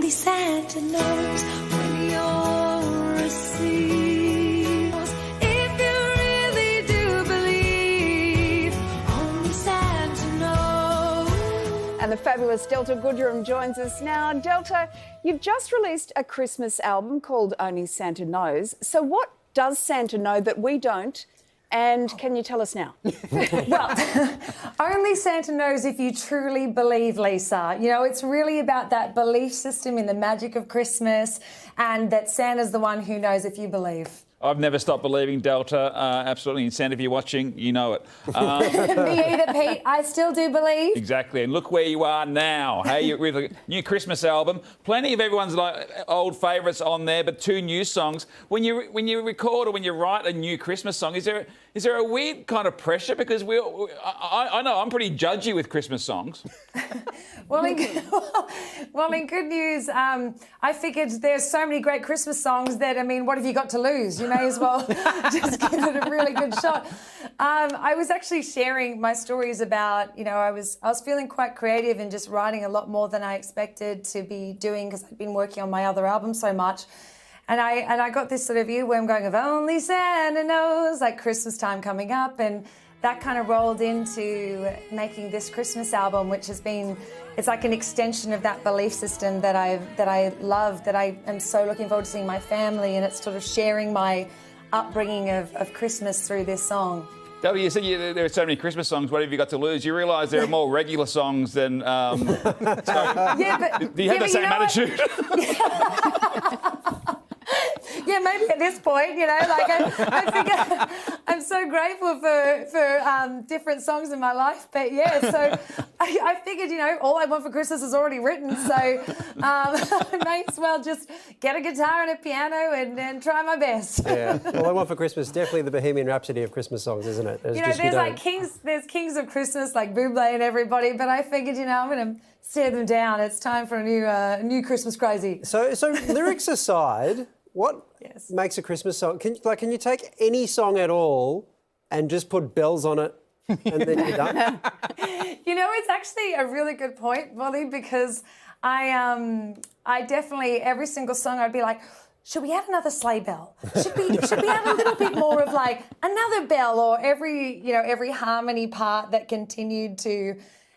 Only Santa knows when you're asleep. If you really do believe, only Santa knows. And the fabulous Delta Goodrem joins us now. Delta, you've just released a Christmas album called Only Santa Knows. So what does Santa know that we don't? And can you tell us now? Well, only Santa knows if you truly believe, Lisa. You know, it's really about that belief system in the magic of Christmas, and that Santa's the one who knows if you believe. I've never stopped believing, Delta. Absolutely. And Santa, if you're watching, you know it. Me either, Pete. I still do believe. Exactly. And look where you are now. Hey, with a new Christmas album. Plenty of everyone's old favourites on there, but 2 new songs. When you record or when you write a new Christmas song, is there a weird kind of pressure? Because I know I'm pretty judgy with Christmas songs. Well, in good news, I figured there's so many great Christmas songs that, I mean, what have you got to lose? You may as well just give it a really good shot. I was actually sharing my stories about, you know, I was feeling quite creative and just writing a lot more than I expected to be doing because I'd been working on my other album so much. And I got this sort of earworm going of only Santa knows, like Christmas time coming up, and that kind of rolled into making this Christmas album, which has been, it's like an extension of that belief system that I love, that I am so looking forward to seeing my family, and it's sort of sharing my upbringing of Christmas through this song. W, you said there are so many Christmas songs. What have you got to lose? You realise there are more regular songs than. Yeah, but do you have the same attitude? Yeah, maybe at this point, you know, like I figure I'm so grateful for different songs in my life. But yeah, so I figured, you know, all I want for Christmas is already written. So I may as well just get a guitar and a piano and try my best. Yeah, all I want for Christmas is definitely the Bohemian Rhapsody of Christmas songs, isn't it? You know, there's like there's kings of Christmas like Bublé and everybody, but I figured, you know, I'm going to stare them down. It's time for a new Christmas crazy. So lyrics aside, what makes a Christmas song? Can you take any song at all and just put bells on it and then you're done? You know, it's actually a really good point, Waleed, because I definitely, every single song I'd be like, should we add another sleigh bell? Should we add a little bit more of like another bell, or every harmony part that continued to,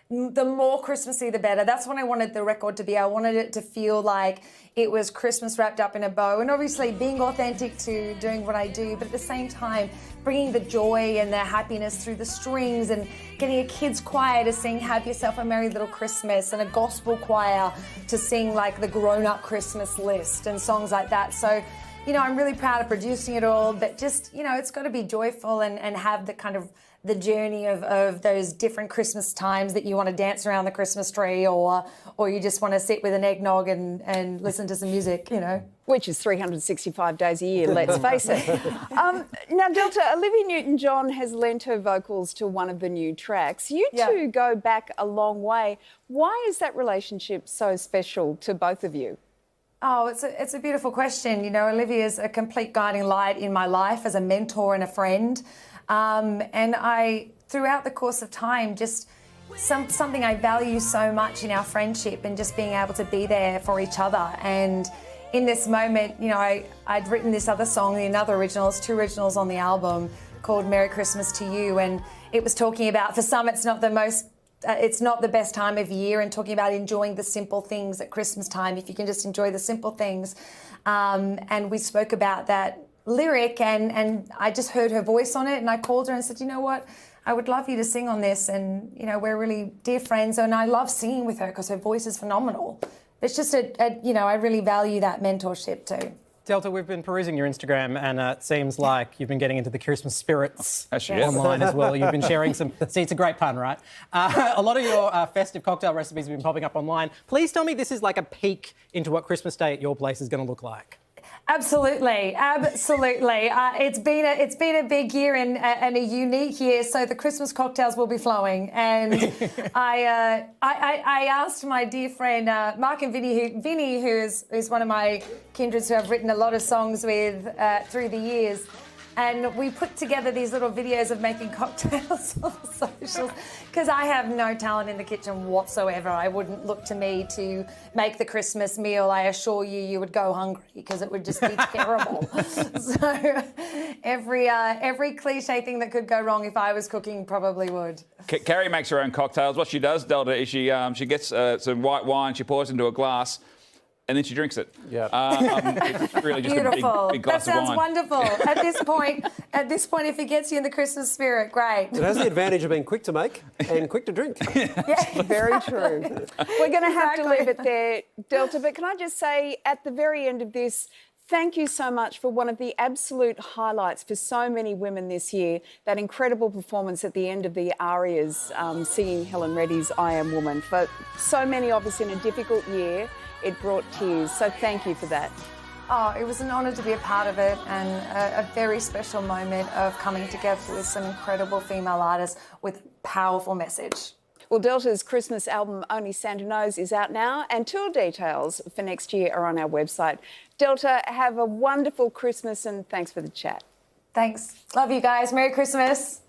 the more Christmassy, the better. That's what I wanted the record to be. I wanted it to feel like it was Christmas wrapped up in a bow, and obviously being authentic to doing what I do, but at the same time, bringing the joy and the happiness through the strings, and getting a kids' choir to sing Have Yourself a Merry Little Christmas, and a gospel choir to sing like the grown-up Christmas list and songs like that. So, you know, I'm really proud of producing it all, but just, you know, it's got to be joyful and have the kind of the journey of those different Christmas times that you want to dance around the Christmas tree, or you just want to sit with an eggnog and listen to some music, you know. Which is 365 days a year, let's face it. Now, Delta, Olivia Newtown-John has lent her vocals to one of the new tracks. You two go back a long way. Why is that relationship so special to both of you? Oh, it's a beautiful question. You know, Olivia's a complete guiding light in my life as a mentor and a friend. And I, throughout the course of time, just something I value so much in our friendship, and just being able to be there for each other. And in this moment, you know, I'd written this other song, the other originals, 2 originals on the album, called Merry Christmas to You. And it was talking about, for some, it's not the best time of year, and talking about enjoying the simple things at Christmas time, if you can just enjoy the simple things. And we spoke about that lyric, and I just heard her voice on it, and I called her and said, you know what, I would love you to sing on this, and, you know, we're really dear friends, and I love singing with her because her voice is phenomenal. It's just you know, I really value that mentorship too. Delta, we've been perusing your Instagram, and it seems like you've been getting into the Christmas spirits online as well. You've been sharing some... See, it's a great pun, right? A lot of your festive cocktail recipes have been popping up online. Please tell me this is like a peek into what Christmas Day at your place is going to look like. Absolutely, absolutely. It's been a big year and a unique year, so the Christmas cocktails will be flowing. And I asked my dear friend Marc and Vinny, who is one of my kindreds who I've written a lot of songs with through the years. And we put together these little videos of making cocktails on the socials because I have no talent in the kitchen whatsoever. I wouldn't look to me to make the Christmas meal. I assure you, you would go hungry because it would just be terrible. So every cliche thing that could go wrong if I was cooking probably would. Carrie makes her own cocktails. What she does, Delta, is she gets some white wine, she pours into a glass, and then she drinks it. Yeah. It's really just Beautiful. a big glass That sounds of wine. wonderful. At this point, if it gets you in the Christmas spirit, great. It has the advantage of being quick to make and quick to drink. Very true. We're going to have to Exactly. leave it there, Delta, but can I just say at the very end of this, thank you so much for one of the absolute highlights for so many women this year, that incredible performance at the end of the Arias singing Helen Reddy's I Am Woman. For so many of us in a difficult year, it brought tears. So thank you for that. Oh, it was an honour to be a part of it and a very special moment of coming together with some incredible female artists with powerful message. Well, Delta's Christmas album, Only Santa Knows, is out now, and tour details for next year are on our website. Delta, have a wonderful Christmas and thanks for the chat. Thanks. Love you guys. Merry Christmas.